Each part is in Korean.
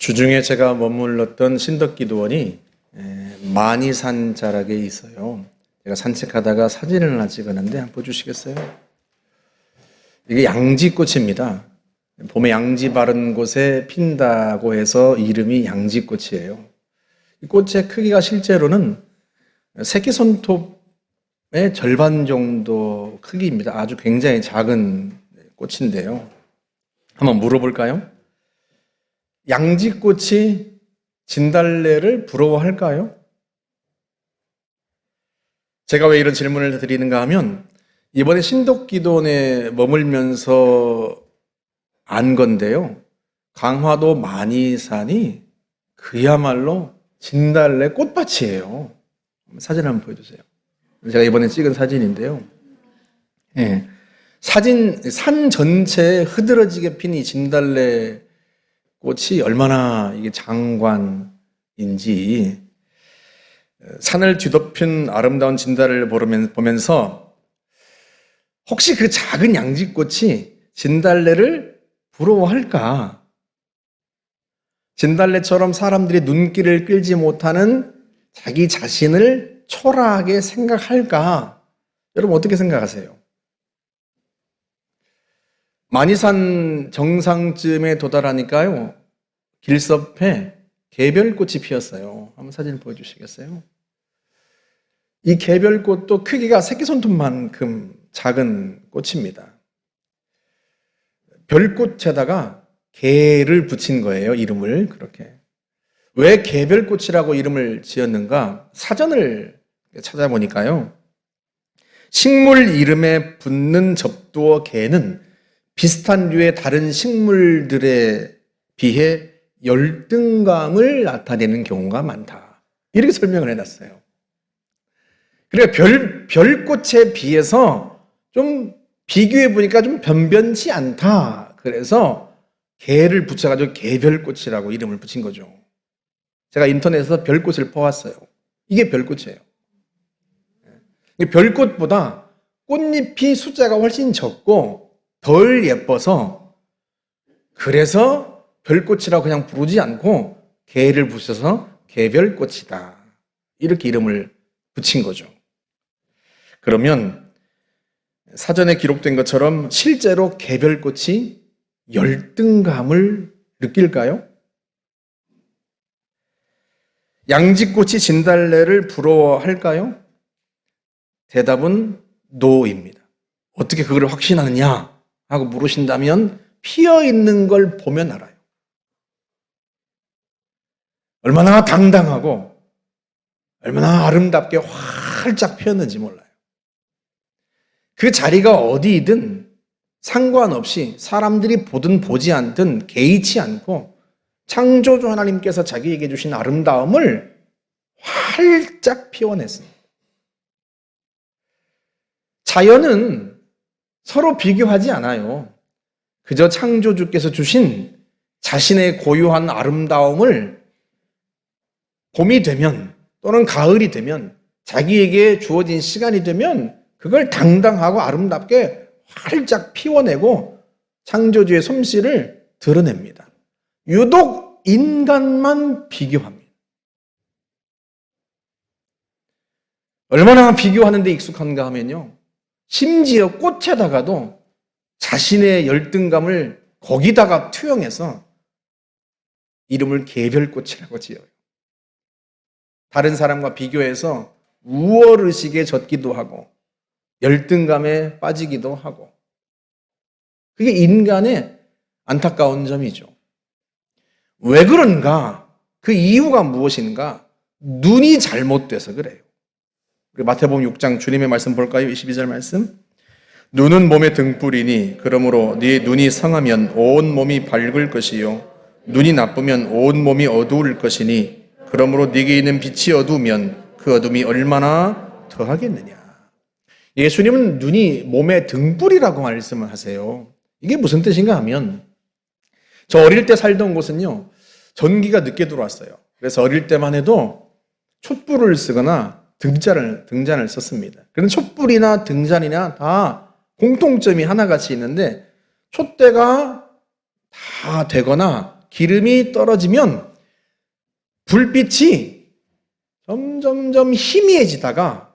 주중에 제가 머물렀던 신덕기도원이 만이산 자락에 있어요. 제가 산책하다가 사진을 하나 찍었는데 한번 보여주시겠어요? 이게 양지꽃입니다. 봄에 양지 바른 곳에 핀다고 해서 이름이 양지꽃이에요. 이 꽃의 크기가 실제로는 새끼손톱의 절반 정도 크기입니다. 아주 굉장히 작은 꽃인데요. 한번 물어볼까요? 양지꽃이 진달래를 부러워할까요? 제가 왜 이런 질문을 드리는가 하면 이번에 신덕기도원에 머물면서 안 건데요. 강화도 만이산이 그야말로 진달래 꽃밭이에요. 사진 한번 보여주세요. 제가 이번에 찍은 사진인데요. 네. 산 전체에 흐드러지게 핀 이 진달래 꽃이 얼마나 이게 장관인지, 산을 뒤덮인 아름다운 진달래를 보면서 혹시 그 작은 양지꽃이 진달래를 부러워할까? 진달래처럼 사람들이 눈길을 끌지 못하는 자기 자신을 초라하게 생각할까? 여러분 어떻게 생각하세요? 만이산 정상쯤에 도달하니까요, 길섭에 개별꽃이 피었어요. 한번 사진 보여주시겠어요? 이 개별꽃도 크기가 새끼손톱만큼 작은 꽃입니다. 별꽃에다가 개를 붙인 거예요, 이름을. 그렇게. 왜 개별꽃이라고 이름을 지었는가? 사전을 찾아보니까요, 식물 이름에 붙는 접두어 개는 비슷한 류의 다른 식물들에 비해 열등감을 나타내는 경우가 많다. 이렇게 설명을 해놨어요. 그러니까 별꽃에 비해서 좀 비교해 보니까 좀 변변치 않다. 그래서 개를 붙여가지고 개별꽃이라고 이름을 붙인 거죠. 제가 인터넷에서 별꽃을 퍼왔어요. 이게 별꽃이에요. 별꽃보다 꽃잎이 숫자가 훨씬 적고 덜 예뻐서, 그래서 별꽃이라고 그냥 부르지 않고 개를 붙여서 개별꽃이다, 이렇게 이름을 붙인 거죠. 그러면 사전에 기록된 것처럼 실제로 개별꽃이 열등감을 느낄까요? 양지꽃이 진달래를 부러워할까요? 대답은 노입니다. 어떻게 그걸 확신하느냐 하고 물으신다면 피어있는 걸 보면 알아요. 얼마나 당당하고 얼마나 아름답게 활짝 피었는지 몰라요. 그 자리가 어디이든 상관없이 사람들이 보든 보지 않든 개의치 않고 창조주 하나님께서 자기에게 주신 아름다움을 활짝 피워냈습니다. 자연은 서로 비교하지 않아요. 그저 창조주께서 주신 자신의 고유한 아름다움을 봄이 되면 또는 가을이 되면, 자기에게 주어진 시간이 되면 그걸 당당하고 아름답게 활짝 피워내고 창조주의 솜씨를 드러냅니다. 유독 인간만 비교합니다. 얼마나 비교하는 데 익숙한가 하면요, 심지어 꽃에다가도 자신의 열등감을 거기다가 투영해서 이름을 개별꽃이라고 지어요. 다른 사람과 비교해서 우월의식에 젖기도 하고 열등감에 빠지기도 하고, 그게 인간의 안타까운 점이죠. 왜 그런가? 그 이유가 무엇인가? 눈이 잘못돼서 그래요. 우리 마태복음 6장 주님의 말씀 볼까요? 22절 말씀. 눈은 몸의 등불이니 그러므로 네 눈이 성하면 온 몸이 밝을 것이요 눈이 나쁘면 온 몸이 어두울 것이니 그러므로 네게 있는 빛이 어두우면 그 어둠이 얼마나 더하겠느냐. 예수님은 눈이 몸의 등불이라고 말씀을 하세요. 이게 무슨 뜻인가 하면, 저 어릴 때 살던 곳은요, 전기가 늦게 들어왔어요. 그래서 어릴 때만 해도 촛불을 쓰거나 등잔을 썼습니다. 그런 촛불이나 등잔이나 다 공통점이 하나같이 있는데, 촛대가 다 되거나 기름이 떨어지면 불빛이 점점점 희미해지다가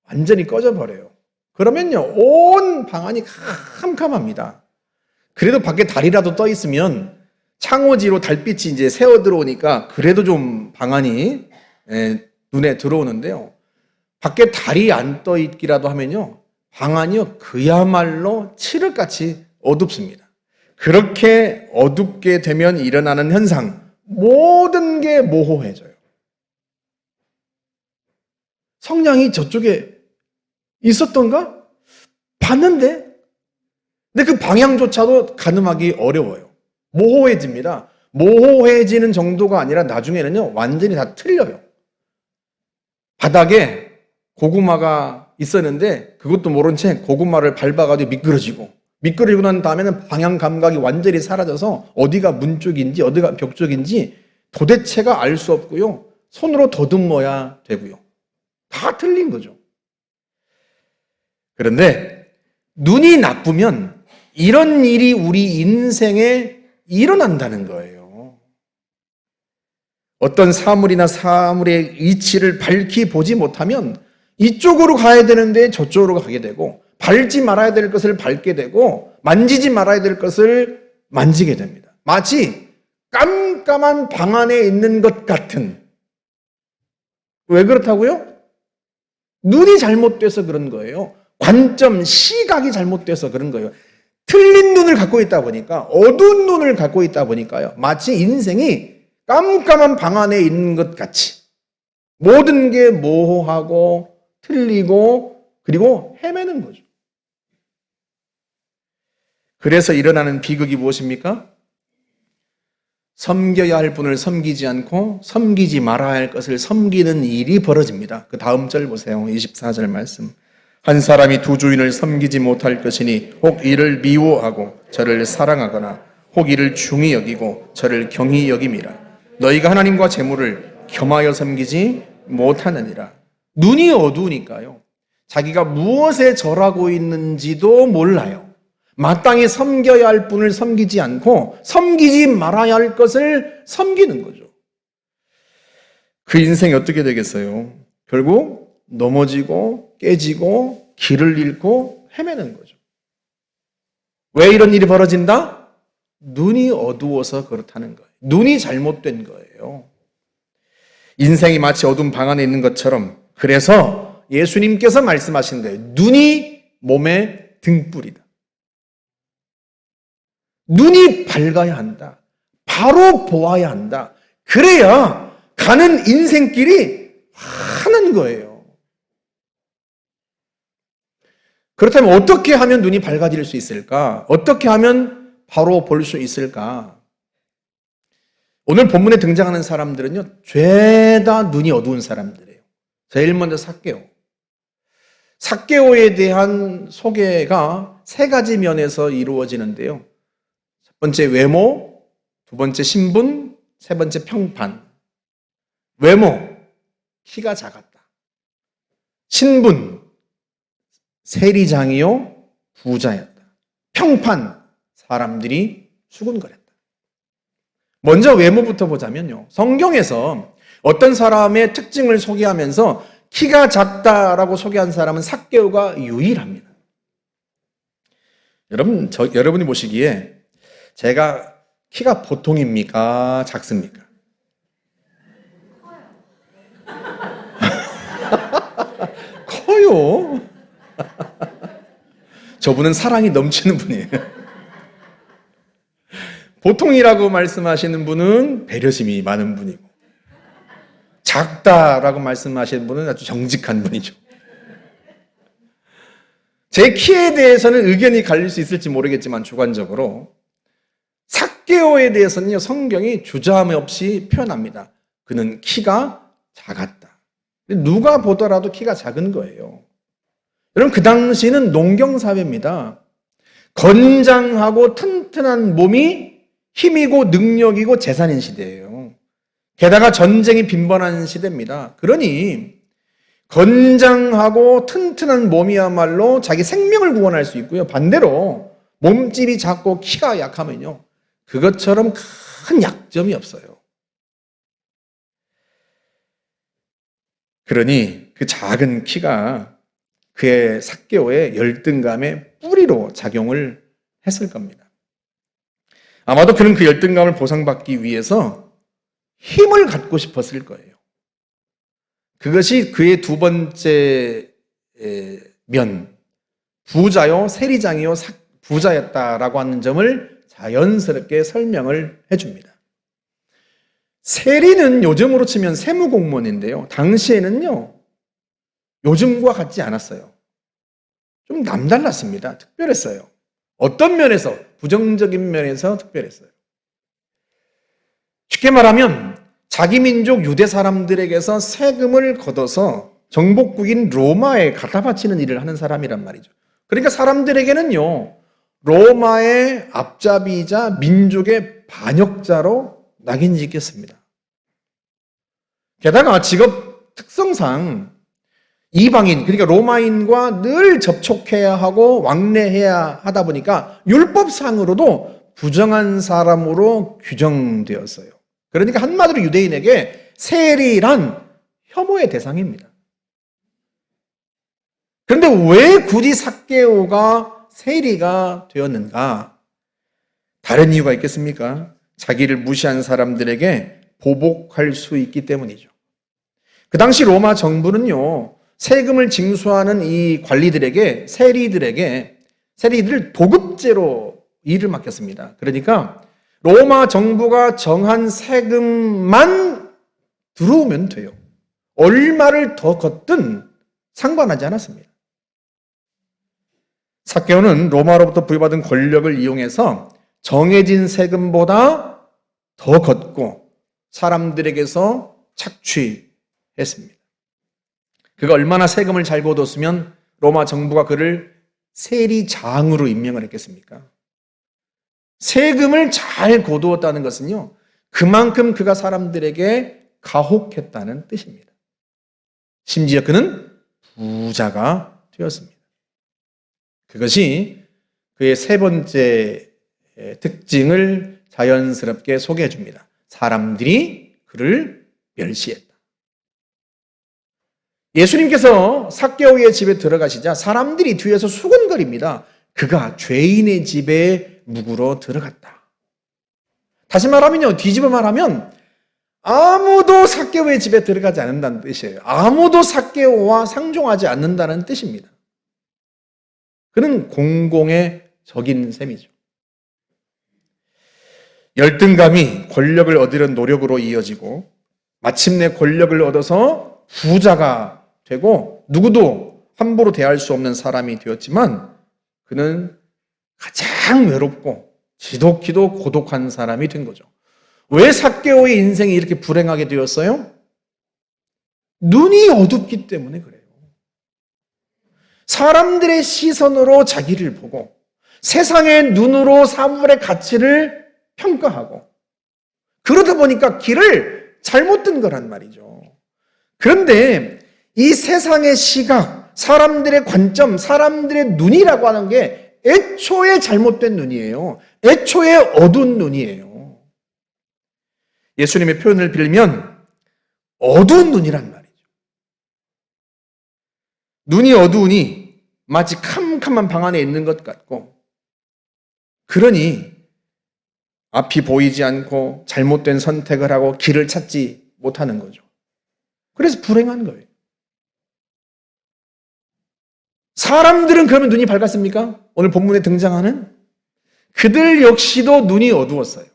완전히 꺼져버려요. 그러면요, 온 방안이 캄캄합니다. 그래도 밖에 달이라도 떠 있으면 창호지로 달빛이 이제 새어 들어오니까 그래도 좀 방안이 눈에 들어오는데요. 밖에 달이 안 떠 있기라도 하면요, 방안이요, 그야말로 칠흑같이 어둡습니다. 그렇게 어둡게 되면 일어나는 현상, 모든 게 모호해져요. 성냥이 저쪽에 있었던가? 봤는데? 근데 그 방향조차도 가늠하기 어려워요. 모호해집니다. 모호해지는 정도가 아니라 나중에는요, 완전히 다 틀려요. 바닥에 고구마가 있었는데 그것도 모른 채 고구마를 밟아가지고 미끄러지고 난 다음에는 방향 감각이 완전히 사라져서 어디가 문 쪽인지 어디가 벽 쪽인지 도대체가 알 수 없고요. 손으로 더듬어야 되고요. 다 틀린 거죠. 그런데 눈이 나쁘면 이런 일이 우리 인생에 일어난다는 거예요. 어떤 사물이나 사물의 위치를 밝히 보지 못하면 이쪽으로 가야 되는데 저쪽으로 가게 되고, 밟지 말아야 될 것을 밟게 되고, 만지지 말아야 될 것을 만지게 됩니다. 마치 깜깜한 방 안에 있는 것 같은. 왜 그렇다고요? 눈이 잘못돼서 그런 거예요. 관점, 시각이 잘못돼서 그런 거예요. 틀린 눈을 갖고 있다 보니까, 어두운 눈을 갖고 있다 보니까요, 마치 인생이 깜깜한 방 안에 있는 것 같이 모든 게 모호하고 틀리고 그리고 헤매는 거죠. 그래서 일어나는 비극이 무엇입니까? 섬겨야 할 분을 섬기지 않고 섬기지 말아야 할 것을 섬기는 일이 벌어집니다. 그 다음 절 보세요. 24절 말씀. 한 사람이 두 주인을 섬기지 못할 것이니 혹 이를 미워하고 저를 사랑하거나 혹 이를 중히 여기고 저를 경히 여김이라. 너희가 하나님과 재물을 겸하여 섬기지 못하느니라. 눈이 어두우니까요, 자기가 무엇에 절하고 있는지도 몰라요. 마땅히 섬겨야 할 분을 섬기지 않고 섬기지 말아야 할 것을 섬기는 거죠. 그 인생이 어떻게 되겠어요? 결국 넘어지고 깨지고 길을 잃고 헤매는 거죠. 왜 이런 일이 벌어진다? 눈이 어두워서 그렇다는 거예요. 눈이 잘못된 거예요. 인생이 마치 어두운 방 안에 있는 것처럼, 그래서 예수님께서 말씀하신 거예요. 눈이 몸의 등불이다. 눈이 밝아야 한다. 바로 보아야 한다. 그래야 가는 인생길이 환한 거예요. 그렇다면 어떻게 하면 눈이 밝아질 수 있을까? 어떻게 하면 바로 볼 수 있을까? 오늘 본문에 등장하는 사람들은요, 죄다 눈이 어두운 사람들이에요. 제일 먼저 삭개오. 삭개오에 대한 소개가 세 가지 면에서 이루어지는데요. 첫 번째 외모, 두 번째 신분, 세 번째 평판. 외모, 키가 작았다. 신분, 세리장이요, 부자였다. 평판, 사람들이 수군거렸다. 먼저 외모부터 보자면요, 성경에서 어떤 사람의 특징을 소개하면서 키가 작다라고 소개한 사람은 삭개오가 유일합니다. 여러분이 보시기에 제가 키가 보통입니까? 작습니까? 커요. 저분은 사랑이 넘치는 분이에요. 보통이라고 말씀하시는 분은 배려심이 많은 분이고, 작다라고 말씀하시는 분은 아주 정직한 분이죠. 제 키에 대해서는 의견이 갈릴 수 있을지 모르겠지만 주관적으로 삭개오에 대해서는요, 성경이 주저함 없이 표현합니다. 그는 키가 작았다. 누가 보더라도 키가 작은 거예요. 여러분, 그 당시는 농경사회입니다. 건장하고 튼튼한 몸이 힘이고 능력이고 재산인 시대예요. 게다가 전쟁이 빈번한 시대입니다. 그러니 건장하고 튼튼한 몸이야말로 자기 생명을 구원할 수 있고요. 반대로 몸집이 작고 키가 약하면요, 그것처럼 큰 약점이 없어요. 그러니 그 작은 키가 그의 삭개오의 열등감의 뿌리로 작용을 했을 겁니다. 아마도 그는 그 열등감을 보상받기 위해서 힘을 갖고 싶었을 거예요. 그것이 그의 두 번째 부자요, 세리장이요, 부자였다라고 하는 점을 자연스럽게 설명을 해줍니다. 세리는 요즘으로 치면 세무공무원인데요. 당시에는요, 요즘과 같지 않았어요. 좀 남달랐습니다. 특별했어요. 어떤 면에서? 부정적인 면에서 특별했어요. 쉽게 말하면 자기 민족 유대 사람들에게서 세금을 걷어서 정복국인 로마에 갖다 바치는 일을 하는 사람이란 말이죠. 그러니까 사람들에게는요, 로마의 앞잡이이자 민족의 반역자로 낙인 찍혔습니다. 게다가 직업 특성상 이방인, 그러니까 로마인과 늘 접촉해야 하고 왕래해야 하다 보니까 율법상으로도 부정한 사람으로 규정되었어요. 그러니까 한마디로 유대인에게 세리란 혐오의 대상입니다. 그런데 왜 굳이 삭개오가 세리가 되었는가? 다른 이유가 있겠습니까? 자기를 무시한 사람들에게 보복할 수 있기 때문이죠. 그 당시 로마 정부는요, 세금을 징수하는 이 관리들에게, 세리들을 도급제로 일을 맡겼습니다. 그러니까 로마 정부가 정한 세금만 들어오면 돼요. 얼마를 더 걷든 상관하지 않았습니다. 삭개오는 로마로부터 부여받은 권력을 이용해서 정해진 세금보다 더 걷고 사람들에게서 착취했습니다. 그가 얼마나 세금을 잘 거뒀으면 로마 정부가 그를 세리장으로 임명을 했겠습니까? 세금을 잘 거두었다는 것은요, 그만큼 그가 사람들에게 가혹했다는 뜻입니다. 심지어 그는 부자가 되었습니다. 그것이 그의 세 번째 특징을 자연스럽게 소개해 줍니다. 사람들이 그를 멸시했다. 예수님께서 삭개오의 집에 들어가시자 사람들이 뒤에서 수군거립니다. 그가 죄인의 집에 묵으러 들어갔다. 다시 말하면요, 뒤집어 말하면 아무도 삭개오의 집에 들어가지 않는다는 뜻이에요. 아무도 삭개오와 상종하지 않는다는 뜻입니다. 그는 공공의 적인 셈이죠. 열등감이 권력을 얻으려는 노력으로 이어지고 마침내 권력을 얻어서 부자가 되고 누구도 함부로 대할 수 없는 사람이 되었지만 그는 가장 외롭고 지독히도 고독한 사람이 된 거죠. 왜 삭개오의 인생이 이렇게 불행하게 되었어요? 눈이 어둡기 때문에 그래요. 사람들의 시선으로 자기를 보고 세상의 눈으로 사물의 가치를 평가하고 그러다 보니까 길을 잘못 든 거란 말이죠. 그런데 이 세상의 시각, 사람들의 관점, 사람들의 눈이라고 하는 게 애초에 잘못된 눈이에요. 애초에 어두운 눈이에요. 예수님의 표현을 빌면 어두운 눈이란 말이죠. 눈이 어두우니 마치 캄캄한 방 안에 있는 것 같고, 그러니 앞이 보이지 않고 잘못된 선택을 하고 길을 찾지 못하는 거죠. 그래서 불행한 거예요. 사람들은 그러면 눈이 밝았습니까? 오늘 본문에 등장하는 그들 역시도 눈이 어두웠어요.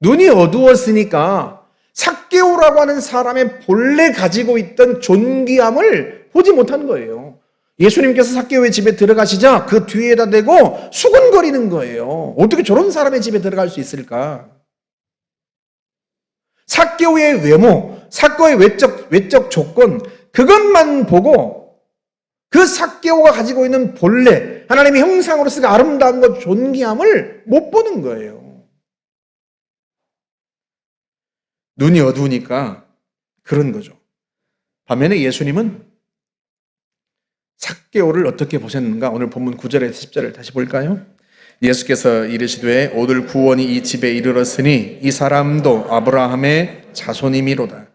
눈이 어두웠으니까 삭개오라고 하는 사람의 본래 가지고 있던 존귀함을 보지 못한 거예요. 예수님께서 삭개오의 집에 들어가시자 그 뒤에다 대고 수군거리는 거예요. 어떻게 저런 사람의 집에 들어갈 수 있을까? 삭개오의 외모, 삭개오의 외적 조건, 그것만 보고 그 삭개오가 가지고 있는 본래 하나님의 형상으로서 그 아름다운 것, 존귀함을 못 보는 거예요. 눈이 어두우니까 그런 거죠. 반면에 예수님은 삭개오를 어떻게 보셨는가? 오늘 본문 9절에서 10절을 다시 볼까요? 예수께서 이르시되 오늘 구원이 이 집에 이르렀으니 이 사람도 아브라함의 자손이미로다.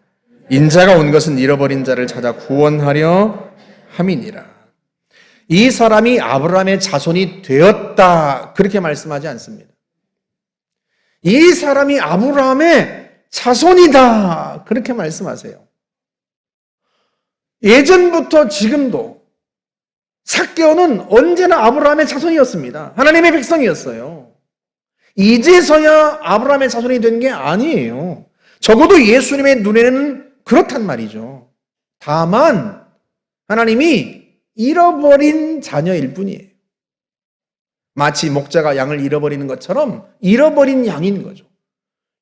인자가 온 것은 잃어버린 자를 찾아 구원하려 함이니라. 이 사람이 아브라함의 자손이 되었다 그렇게 말씀하지 않습니다. 이 사람이 아브라함의 자손이다 그렇게 말씀하세요. 예전부터 지금도 삭개오는 언제나 아브라함의 자손이었습니다. 하나님의 백성이었어요. 이제서야 아브라함의 자손이 된 게 아니에요. 적어도 예수님의 눈에는 그렇단 말이죠. 다만 하나님이 잃어버린 자녀일 뿐이에요. 마치 목자가 양을 잃어버리는 것처럼 잃어버린 양인 거죠.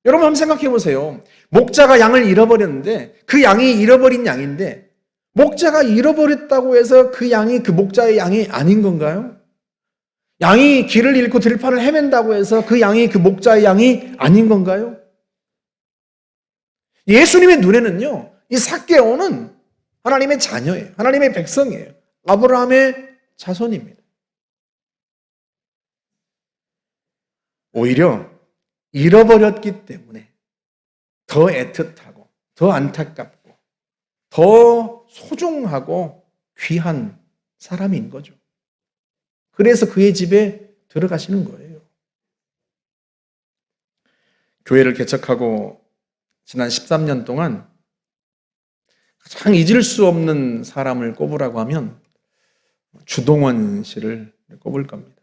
여러분 한번 생각해 보세요. 목자가 양을 잃어버렸는데 그 양이 잃어버린 양인데 목자가 잃어버렸다고 해서 그 양이 그 목자의 양이 아닌 건가요? 양이 길을 잃고 들판을 헤맨다고 해서 그 양이 그 목자의 양이 아닌 건가요? 예수님의 눈에는요, 이 삭개오는 하나님의 자녀예요. 하나님의 백성이에요. 아브라함의 자손입니다. 오히려 잃어버렸기 때문에 더 애틋하고 더 안타깝고 더 소중하고 귀한 사람인 거죠. 그래서 그의 집에 들어가시는 거예요. 교회를 개척하고 지난 13년 동안 가장 잊을 수 없는 사람을 꼽으라고 하면 주동원 씨를 꼽을 겁니다.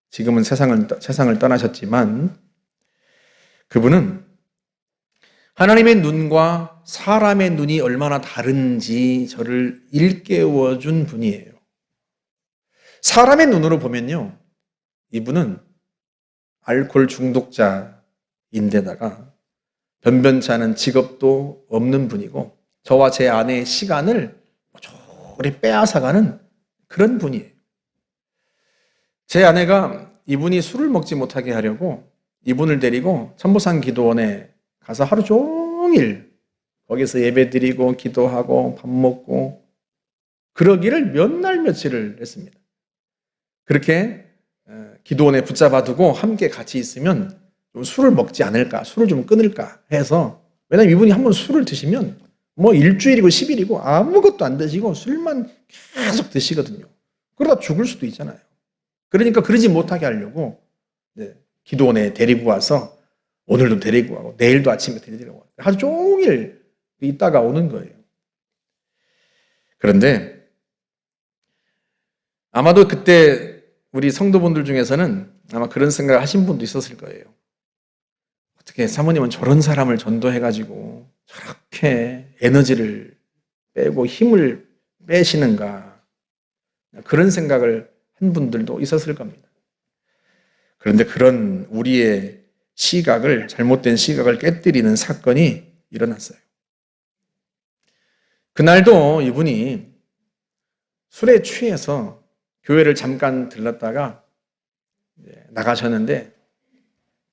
지금은 세상을 떠나셨지만 그분은 하나님의 눈과 사람의 눈이 얼마나 다른지 저를 일깨워 준 분이에요. 사람의 눈으로 보면요, 이분은 알코올 중독자인데다가 변변치 않은 직업도 없는 분이고 저와 제 아내의 시간을 조리 빼앗아가는 그런 분이에요. 제 아내가 이분이 술을 먹지 못하게 하려고 이분을 데리고 천보산 기도원에 가서 하루 종일 거기서 예배 드리고 기도하고 밥 먹고 그러기를 몇 날 며칠을 했습니다. 그렇게 기도원에 붙잡아 두고 함께 같이 있으면 좀 술을 먹지 않을까, 술을 좀 끊을까 해서, 왜냐면 이분이 한번 술을 드시면 뭐 일주일이고 10일이고 아무것도 안 드시고 술만 계속 드시거든요. 그러다 죽을 수도 있잖아요. 그러니까 그러지 못하게 하려고 기도원에 데리고 와서 오늘도 데리고 가고 내일도 아침에 데리고 가고 하루 종일 있다가 오는 거예요. 그런데 아마도 그때 우리 성도분들 중에서는 아마 그런 생각을 하신 분도 있었을 거예요. 어떻게 사모님은 저런 사람을 전도해가지고 저렇게 에너지를 빼고 힘을 빼시는가, 그런 생각을 한 분들도 있었을 겁니다. 그런데 그런 우리의 시각을, 잘못된 시각을 깨뜨리는 사건이 일어났어요. 그날도 이분이 술에 취해서 교회를 잠깐 들렀다가 나가셨는데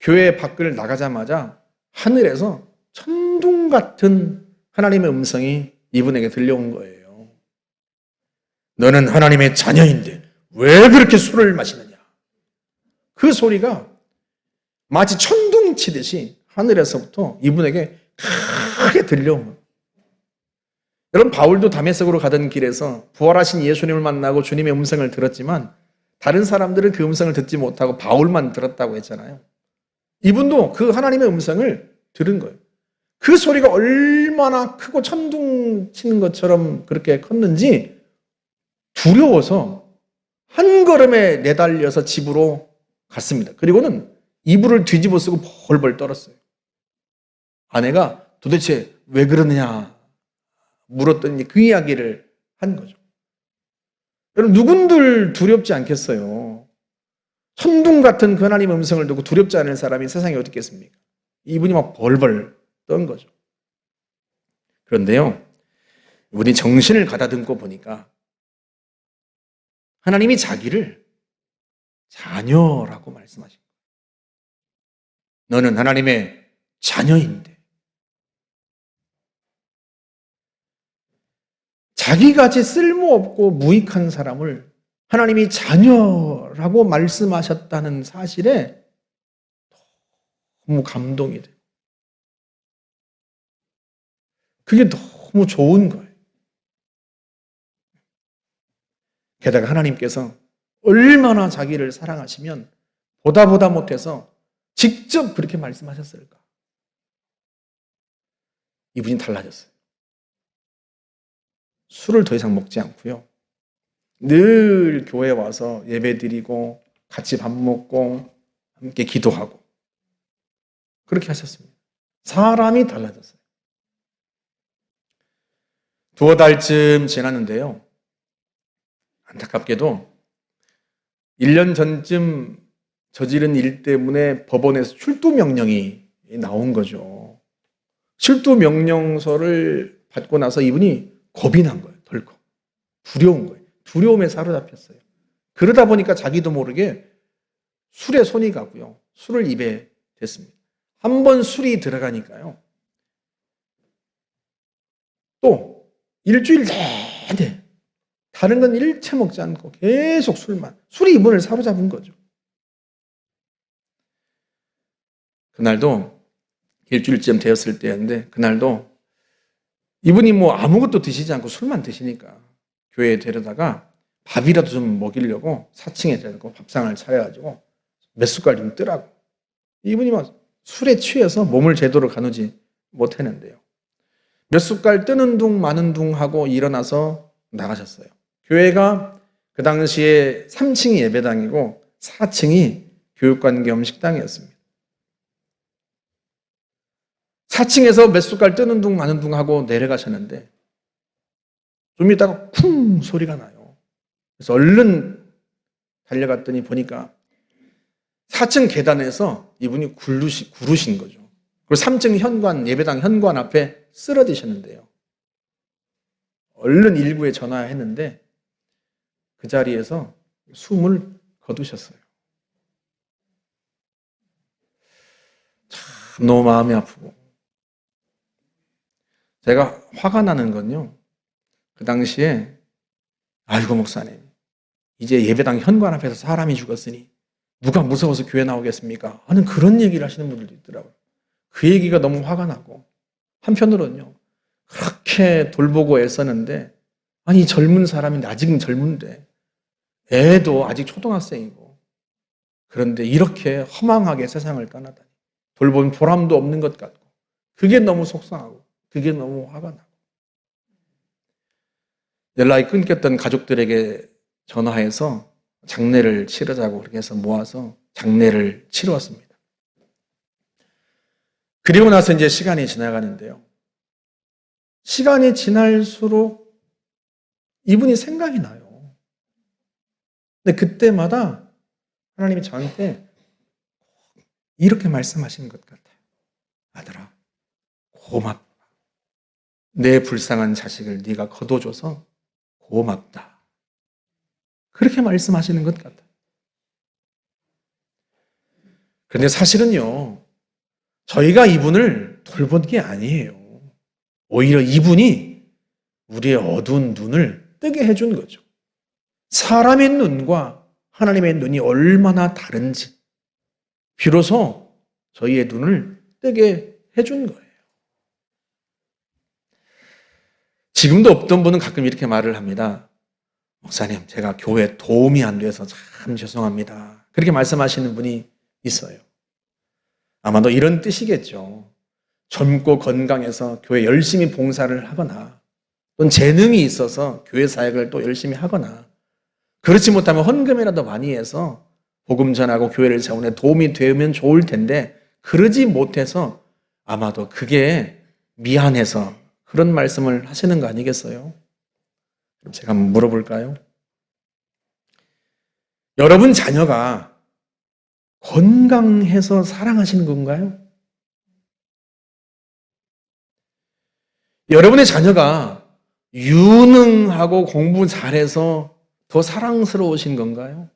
교회 밖을 나가자마자 하늘에서 천둥 같은 하나님의 음성이 이분에게 들려온 거예요. 너는 하나님의 자녀인데 왜 그렇게 술을 마시느냐? 그 소리가 마치 천둥 치듯이 하늘에서부터 이분에게 크게 들려온 거예요. 여러분, 바울도 다메섹으로 가던 길에서 부활하신 예수님을 만나고 주님의 음성을 들었지만 다른 사람들은 그 음성을 듣지 못하고 바울만 들었다고 했잖아요. 이분도 그 하나님의 음성을 들은 거예요. 그 소리가 얼마나 크고 천둥 치는 것처럼 그렇게 컸는지 두려워서 한 걸음에 내달려서 집으로 갔습니다. 그리고는 이불을 뒤집어 쓰고 벌벌 떨었어요. 아내가 도대체 왜 그러느냐 물었더니 그 이야기를 한 거죠. 여러분, 누군들 두렵지 않겠어요? 천둥 같은 그 하나님의 음성을 듣고 두렵지 않은 사람이 세상에 어디 있겠습니까? 이분이 막 벌벌 떤 거죠. 그런데요, 이분이 정신을 가다듬고 보니까 하나님이 자기를 자녀라고 말씀하신 거예요. 너는 하나님의 자녀인데. 자기같이 쓸모없고 무익한 사람을 하나님이 자녀라고 말씀하셨다는 사실에 너무 감동이 돼요. 그게 너무 좋은 거예요. 게다가 하나님께서 얼마나 자기를 사랑하시면 보다 못해서 직접 그렇게 말씀하셨을까? 이분이 달라졌어요. 술을 더 이상 먹지 않고요. 늘 교회에 와서 예배 드리고 같이 밥 먹고 함께 기도하고 그렇게 하셨습니다. 사람이 달라졌어요. 두어 달쯤 지났는데요. 안타깝게도 1년 전쯤 저지른 일 때문에 법원에서 출두 명령이 나온 거죠. 출두 명령서를 받고 나서 이분이 겁이 난 거예요. 덜컥. 두려운 거예요. 두려움에 사로잡혔어요. 그러다 보니까 자기도 모르게 술에 손이 가고요. 술을 입에 댔습니다. 한 번 술이 들어가니까요. 또 일주일 내내 다른 건 일체 먹지 않고 계속 술만. 술이 이분을 사로잡은 거죠. 그날도 일주일쯤 되었을 때였는데 그날도 이분이 뭐 아무것도 드시지 않고 술만 드시니까 교회에 데려다가 밥이라도 좀 먹이려고 4층에 데려다가 밥상을 차려가지고 몇 숟갈 좀 뜨라고. 이분이 막 술에 취해서 몸을 제대로 가누지 못했는데요. 몇 숟갈 뜨는 둥 마는 둥 하고 일어나서 나가셨어요. 교회가 그 당시에 3층이 예배당이고 4층이 교육관 겸 식당이었습니다. 4층에서 몇 숟갈 뜨는 둥 마는 둥 하고 내려가셨는데 좀 있다가 쿵 소리가 나요. 그래서 얼른 달려갔더니 보니까 4층 계단에서 이분이 구르신 거죠. 그리고 3층 현관, 예배당 현관 앞에 쓰러지셨는데요. 얼른 119에 전화했는데 그 자리에서 숨을 거두셨어요. 참 너무 마음이 아프고 제가 화가 나는 건요. 그 당시에 아이고 목사님 이제 예배당 현관 앞에서 사람이 죽었으니 누가 무서워서 교회 나오겠습니까? 하는 그런 얘기를 하시는 분들도 있더라고요. 그 얘기가 너무 화가 나고 한편으로는요. 그렇게 돌보고 애쓰는데 아니 젊은 사람인데 아직은 젊은데 애도 아직 초등학생이고 그런데 이렇게 허망하게 세상을 떠나다니 돌보면 보람도 없는 것 같고 그게 너무 속상하고 그게 너무 화가 나고 연락이 끊겼던 가족들에게 전화해서 장례를 치르자고 그렇게 해서 모아서 장례를 치루었습니다. 그리고 나서 이제 시간이 지나가는데요. 시간이 지날수록 이분이 생각이 나요. 근데 그때마다 하나님이 저한테 이렇게 말씀하시는 것 같아요. 아들아, 고맙다. 내 불쌍한 자식을 네가 거둬줘서 고맙다. 그렇게 말씀하시는 것 같아요. 그런데 사실은요, 저희가 이분을 돌본 게 아니에요. 오히려 이분이 우리의 어두운 눈을 뜨게 해준 거죠. 사람의 눈과 하나님의 눈이 얼마나 다른지 비로소 저희의 눈을 뜨게 해준 거예요. 지금도 없던 분은 가끔 이렇게 말을 합니다. 목사님, 제가 교회에 도움이 안 돼서 참 죄송합니다. 그렇게 말씀하시는 분이 있어요. 아마도 이런 뜻이겠죠. 젊고 건강해서 교회 열심히 봉사를 하거나 또는 재능이 있어서 교회 사역을 또 열심히 하거나 그렇지 못하면 헌금이라도 많이 해서 복음 전하고 교회를 세우는 데 도움이 되면 좋을 텐데 그러지 못해서 아마도 그게 미안해서 그런 말씀을 하시는 거 아니겠어요? 그럼 제가 한번 물어볼까요? 여러분 자녀가 건강해서 사랑하시는 건가요? 여러분의 자녀가 유능하고 공부 잘해서 더 사랑스러우신 건가요?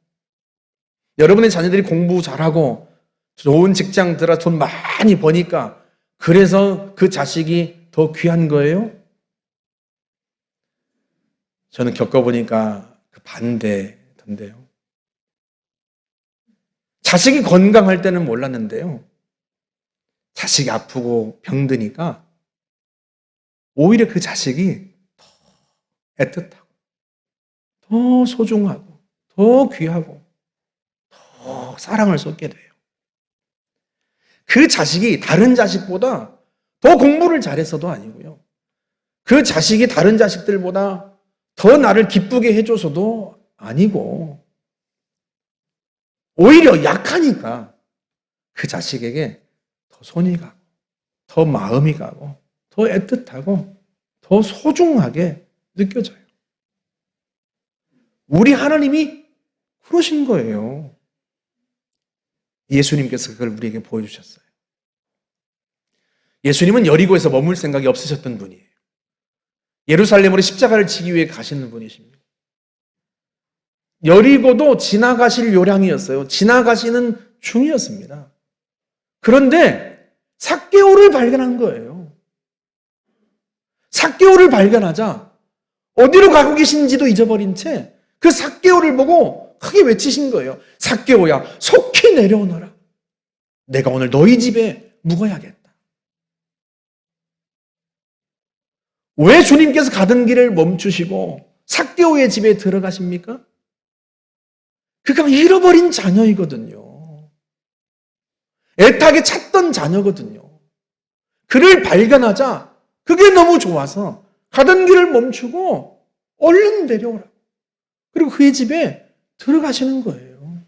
여러분의 자녀들이 공부 잘하고 좋은 직장 들어서 돈 많이 버니까 그래서 그 자식이 더 귀한 거예요? 저는 겪어보니까 그 반대더라고요. 같은데요. 자식이 건강할 때는 몰랐는데요. 자식이 아프고 병드니까 오히려 그 자식이 더 애틋하고 더 소중하고 더 귀하고 더 사랑을 쏟게 돼요. 그 자식이 다른 자식보다 더 공부를 잘해서도 아니고요. 그 자식이 다른 자식들보다 더 나를 기쁘게 해줘서도 아니고 오히려 약하니까 그 자식에게 더 손이 가고 더 마음이 가고 더 애틋하고 더 소중하게 느껴져요. 우리 하나님이 그러신 거예요. 예수님께서 그걸 우리에게 보여주셨어요. 예수님은 여리고에서 머물 생각이 없으셨던 분이에요. 예루살렘으로 십자가를 지기 위해 가시는 분이십니다. 여리고도 지나가실 요량이었어요. 지나가시는 중이었습니다. 그런데 삭개오를 발견한 거예요. 삭개오를 발견하자 어디로 가고 계신지도 잊어버린 채 그 삭개오를 보고 크게 외치신 거예요. 삭개오야, 속히 내려오너라. 내가 오늘 너희 집에 묵어야겠다. 왜 주님께서 가던 길을 멈추시고 삭개오의 집에 들어가십니까? 그가 잃어버린 자녀이거든요. 애타게 찾던 자녀거든요. 그를 발견하자 그게 너무 좋아서 가던 길을 멈추고 얼른 내려오라. 그리고 그의 집에 들어가시는 거예요.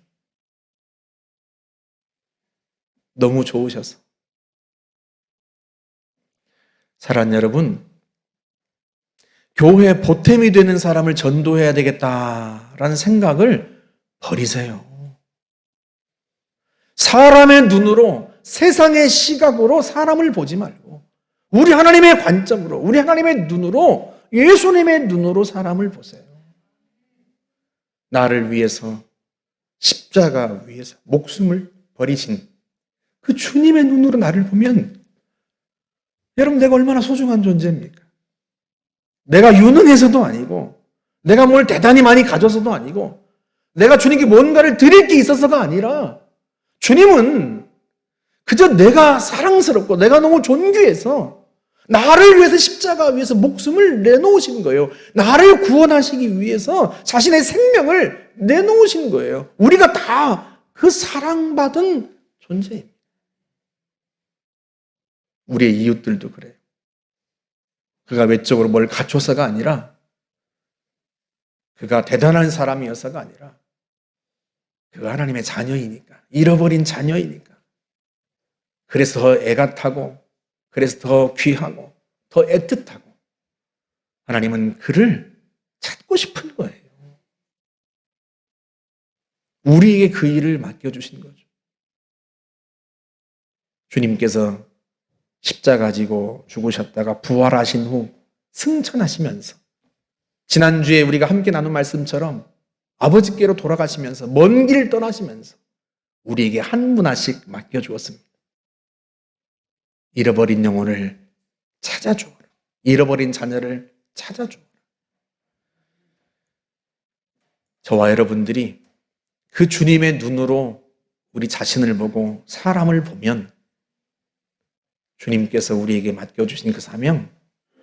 너무 좋으셔서. 사랑하는 여러분, 교회 보탬이 되는 사람을 전도해야 되겠다라는 생각을 버리세요. 사람의 눈으로, 세상의 시각으로 사람을 보지 말고 우리 하나님의 관점으로, 우리 하나님의 눈으로, 예수님의 눈으로 사람을 보세요. 나를 위해서, 십자가 위해서 목숨을 버리신 그 주님의 눈으로 나를 보면 여러분, 내가 얼마나 소중한 존재입니까? 내가 유능해서도 아니고, 내가 뭘 대단히 많이 가져서도 아니고, 내가 주님께 뭔가를 드릴 게 있어서가 아니라 주님은 그저 내가 사랑스럽고 내가 너무 존귀해서 나를 위해서 십자가 위에서 목숨을 내놓으신 거예요. 나를 구원하시기 위해서 자신의 생명을 내놓으신 거예요. 우리가 다 그 사랑받은 존재입니다. 우리의 이웃들도 그래요. 그가 외적으로 뭘 갖춰서가 아니라, 그가 대단한 사람이어서가 아니라 그가 하나님의 자녀이니까, 잃어버린 자녀이니까, 그래서 더 애가 타고, 그래서 더 귀하고 더 애틋하고 하나님은 그를 찾고 싶은 거예요. 우리에게 그 일을 맡겨주신 거죠. 주님께서 십자가 지고 죽으셨다가 부활하신 후 승천하시면서 지난주에 우리가 함께 나눈 말씀처럼 아버지께로 돌아가시면서 먼 길 떠나시면서 우리에게 한 분씩 맡겨주었습니다. 잃어버린 영혼을 찾아주어라. 잃어버린 자녀를 찾아주어라. 저와 여러분들이 그 주님의 눈으로 우리 자신을 보고 사람을 보면 주님께서 우리에게 맡겨주신 그 사명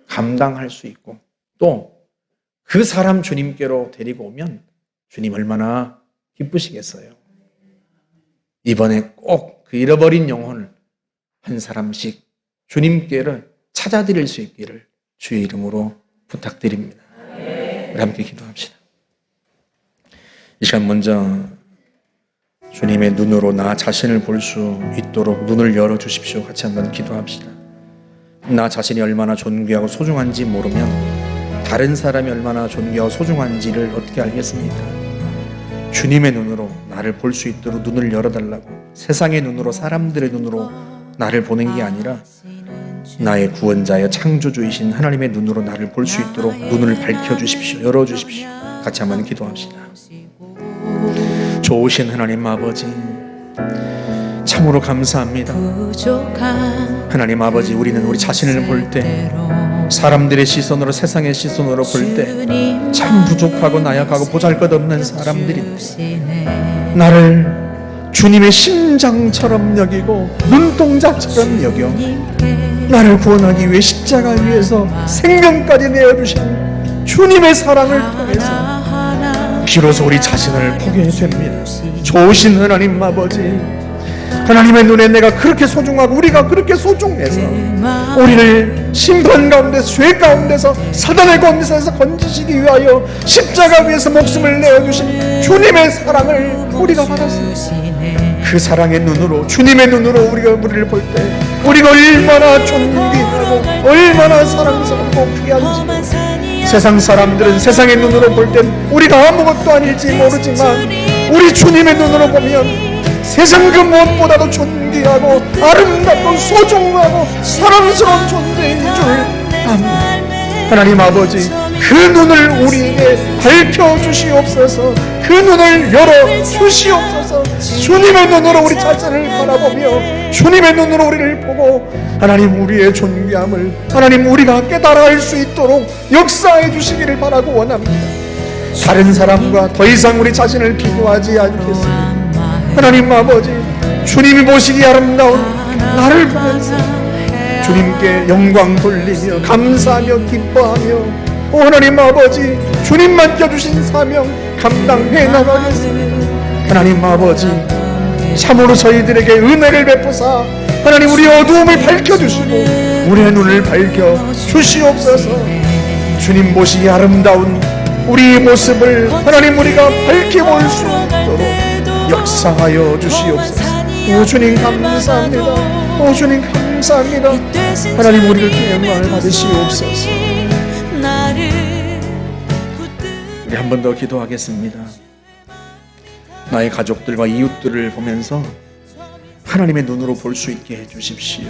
감당할 수 있고, 또 그 사람 주님께로 데리고 오면 주님 얼마나 기쁘시겠어요. 이번에 꼭 그 잃어버린 영혼을 한 사람씩 주님께를 찾아드릴 수 있기를 주의 이름으로 부탁드립니다. 우리 함께 기도합시다. 이 시간 먼저 주님의 눈으로 나 자신을 볼 수 있도록 눈을 열어주십시오. 같이 한번 기도합시다. 나 자신이 얼마나 존귀하고 소중한지 모르면 다른 사람이 얼마나 존귀하고 소중한지를 어떻게 알겠습니까? 주님의 눈으로 나를 볼 수 있도록 눈을 열어달라고, 세상의 눈으로, 사람들의 눈으로 나를 보는 게 아니라 나의 구원자여 창조주이신 하나님의 눈으로 나를 볼 수 있도록 눈을 밝혀주십시오. 열어주십시오. 같이 한번 기도합시다. 좋으신 하나님 아버지, 참으로 감사합니다. 하나님 아버지, 우리는 우리 자신을 볼 때 사람들의 시선으로, 세상의 시선으로 볼 때 참 부족하고 나약하고 보잘것없는 사람들인데 나를 주님의 심장처럼 여기고 눈동자처럼 여겨 나를 구원하기 위해 십자가 위에서 생명까지 내어주신 주님의 사랑을 통해서 비로소 우리 자신을 보게 됩니다. 좋으신 하나님 아버지, 하나님의 눈에 내가 그렇게 소중하고 우리가 그렇게 소중해서 우리를 심판 가운데서, 죄 가운데서, 사단의 권세에서 건지시기 위하여 십자가 위에서 목숨을 내어주신 주님의 사랑을 우리가 받았습니다. 그 사랑의 눈으로, 주님의 눈으로 우리가 우리를 볼 때 우리가 얼마나 존귀하고 얼마나 사랑스럽고 귀한지, 세상 사람들은 세상의 눈으로 볼 땐 우리가 아무것도 아닐지 모르지만 우리 주님의 눈으로 보면 세상 그 무엇보다도 존귀하고 아름답고 소중하고 사랑스러운 존재인 줄 압니다. 하나님 아버지, 그 눈을 우리에게 밝혀주시옵소서. 그 눈을 열어주시옵소서. 주님의 눈으로 우리 자신을 바라보며 주님의 눈으로 우리를 보고 하나님 우리의 존귀함을 하나님 우리가 깨달아 알 수 있도록 역사해 주시기를 바라고 원합니다. 다른 사람과 더 이상 우리 자신을 비교하지 않겠습니다. 하나님 아버지, 주님이 보시기 아름다운 나를 보면서 주님께 영광 돌리며 감사하며 기뻐하며 하나님 아버지, 주님 맡겨주신 사명 감당해 나가겠습니다. 하나님 아버지, 참으로 저희들에게 은혜를 베푸사 하나님 우리 어두움을 밝혀주시고 우리의 눈을 밝혀주시옵소서. 주님 보시기 아름다운 우리의 모습을 하나님 우리가 밝혀볼 수 있도록 역사하여 주시옵소서. 오 주님 감사합니다. 오 주님 감사합니다. 하나님 우리를 통해 영광을 받으시옵소서. 우리 한 번 더 기도하겠습니다. 나의 가족들과 이웃들을 보면서 하나님의 눈으로 볼 수 있게 해주십시오.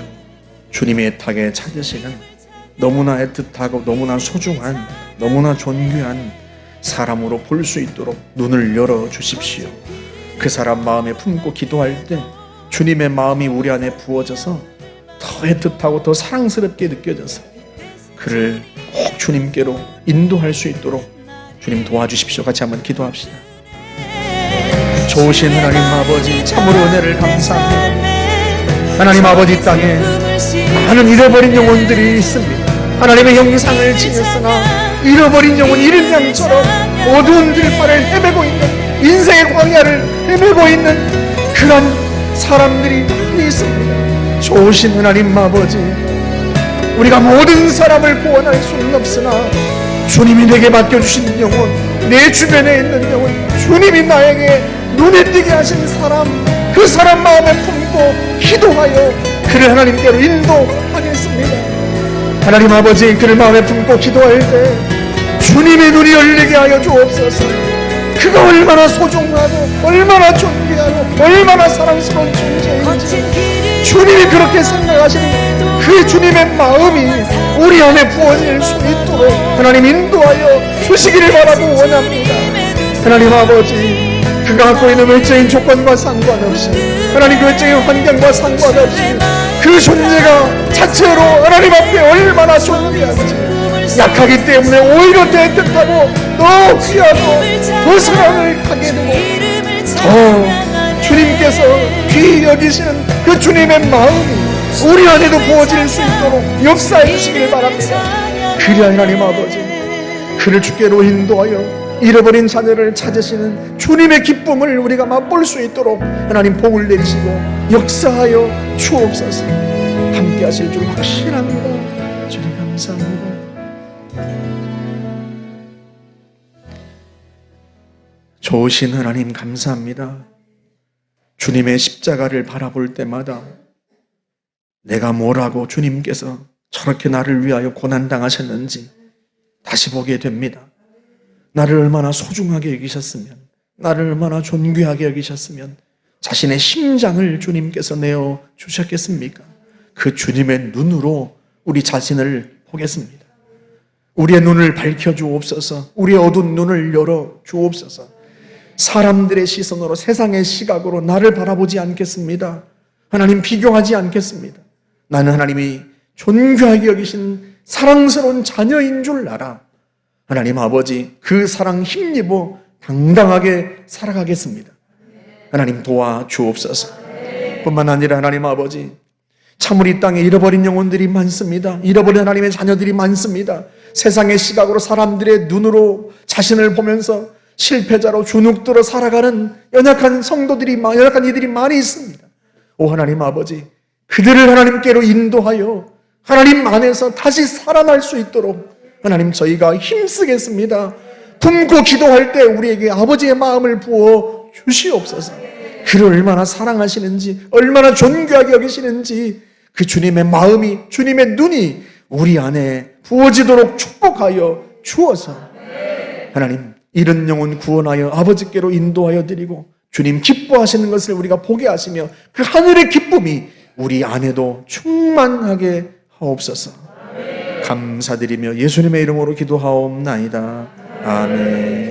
주님의 애타게 찾으시는 너무나 애틋하고 너무나 소중한 너무나 존귀한 사람으로 볼 수 있도록 눈을 열어주십시오. 그 사람 마음에 품고 기도할 때 주님의 마음이 우리 안에 부어져서 더 애틋하고 더 사랑스럽게 느껴져서 그를 꼭 주님께로 인도할 수 있도록 주님 도와주십시오. 같이 한번 기도합시다. 좋으신 하나님 아버지, 참으로 은혜를 감사합니다. 하나님 아버지, 땅에 많은 잃어버린 영혼들이 있습니다. 하나님의 형상을 지녔으나 잃어버린 영혼 잃은 양처럼 어두운 길바를 헤매고 있는, 인생의 광야를 헤매고 있는 그런 사람들이 많이 있습니다. 좋으신 하나님 아버지, 우리가 모든 사람을 구원할 수는 없으나 주님이 내게 맡겨주신 영혼, 내 주변에 있는 영혼, 주님이 나에게 눈에 띄게 하신 사람, 그 사람 마음에 품고 기도하여 그를 하나님께로 인도하겠습니다. 하나님 아버지, 그를 마음에 품고 기도할 때 주님의 눈이 열리게 하여 주옵소서. 그가 얼마나 소중하고 얼마나 존귀하고 얼마나 사랑스러운 존재인지 주님이 그렇게 생각하시는 그 주님의 마음이 우리 안에 부어질 수 있도록 하나님 인도하여 주시기를 바라고 원합니다. 하나님 아버지, 그가 갖고 있는 외적인 조건과 상관없이, 하나님 그 외적인 환경과 상관없이 그 존재가 자체로 하나님 앞에 얼마나 존귀한지, 약하기 때문에 오히려 더 애틋하고 더 귀하고 더 사랑을 하게 되고 더 주님께서 귀히 여기시는 그 주님의 마음이 우리 안에도 부어질 수 있도록 역사해 주시기를 바랍니다. 그리하여 하나님 아버지, 그를 주께로 인도하여 잃어버린 자녀를 찾으시는 주님의 기쁨을 우리가 맛볼 수 있도록 하나님 복을 내리시고 역사하여 주옵소서. 함께 하실 줄 확신합니다. 주님 감사합니다. 좋으신 하나님 감사합니다. 주님의 십자가를 바라볼 때마다 내가 뭐라고 주님께서 저렇게 나를 위하여 고난당하셨는지 다시 보게 됩니다. 나를 얼마나 소중하게 여기셨으면, 나를 얼마나 존귀하게 여기셨으면 자신의 심장을 주님께서 내어 주셨겠습니까? 그 주님의 눈으로 우리 자신을 보겠습니다. 우리의 눈을 밝혀주옵소서. 우리의 어두운 눈을 열어주옵소서. 사람들의 시선으로, 세상의 시각으로 나를 바라보지 않겠습니다. 하나님 비교하지 않겠습니다. 나는 하나님이 존귀하게 여기신 사랑스러운 자녀인 줄 알아. 하나님 아버지, 그 사랑 힘입어 당당하게 살아가겠습니다. 하나님 도와주옵소서. 뿐만 아니라 하나님 아버지, 참으로 이 땅에 잃어버린 영혼들이 많습니다. 잃어버린 하나님의 자녀들이 많습니다. 세상의 시각으로 사람들의 눈으로 자신을 보면서 실패자로 주눅들어 살아가는 연약한 성도들이, 연약한 이들이 많이 있습니다. 오 하나님 아버지, 그들을 하나님께로 인도하여 하나님 안에서 다시 살아날 수 있도록 하나님 저희가 힘쓰겠습니다. 품고 기도할 때 우리에게 아버지의 마음을 부어 주시옵소서. 그를 얼마나 사랑하시는지, 얼마나 존귀하게 여기시는지 그 주님의 마음이, 주님의 눈이 우리 안에 부어지도록 축복하여 주어서 하나님 잃은 영혼 구원하여 아버지께로 인도하여 드리고 주님 기뻐하시는 것을 우리가 보게 하시며 그 하늘의 기쁨이 우리 안에도 충만하게 하옵소서. 감사드리며 예수님의 이름으로 기도하옵나이다. 아멘.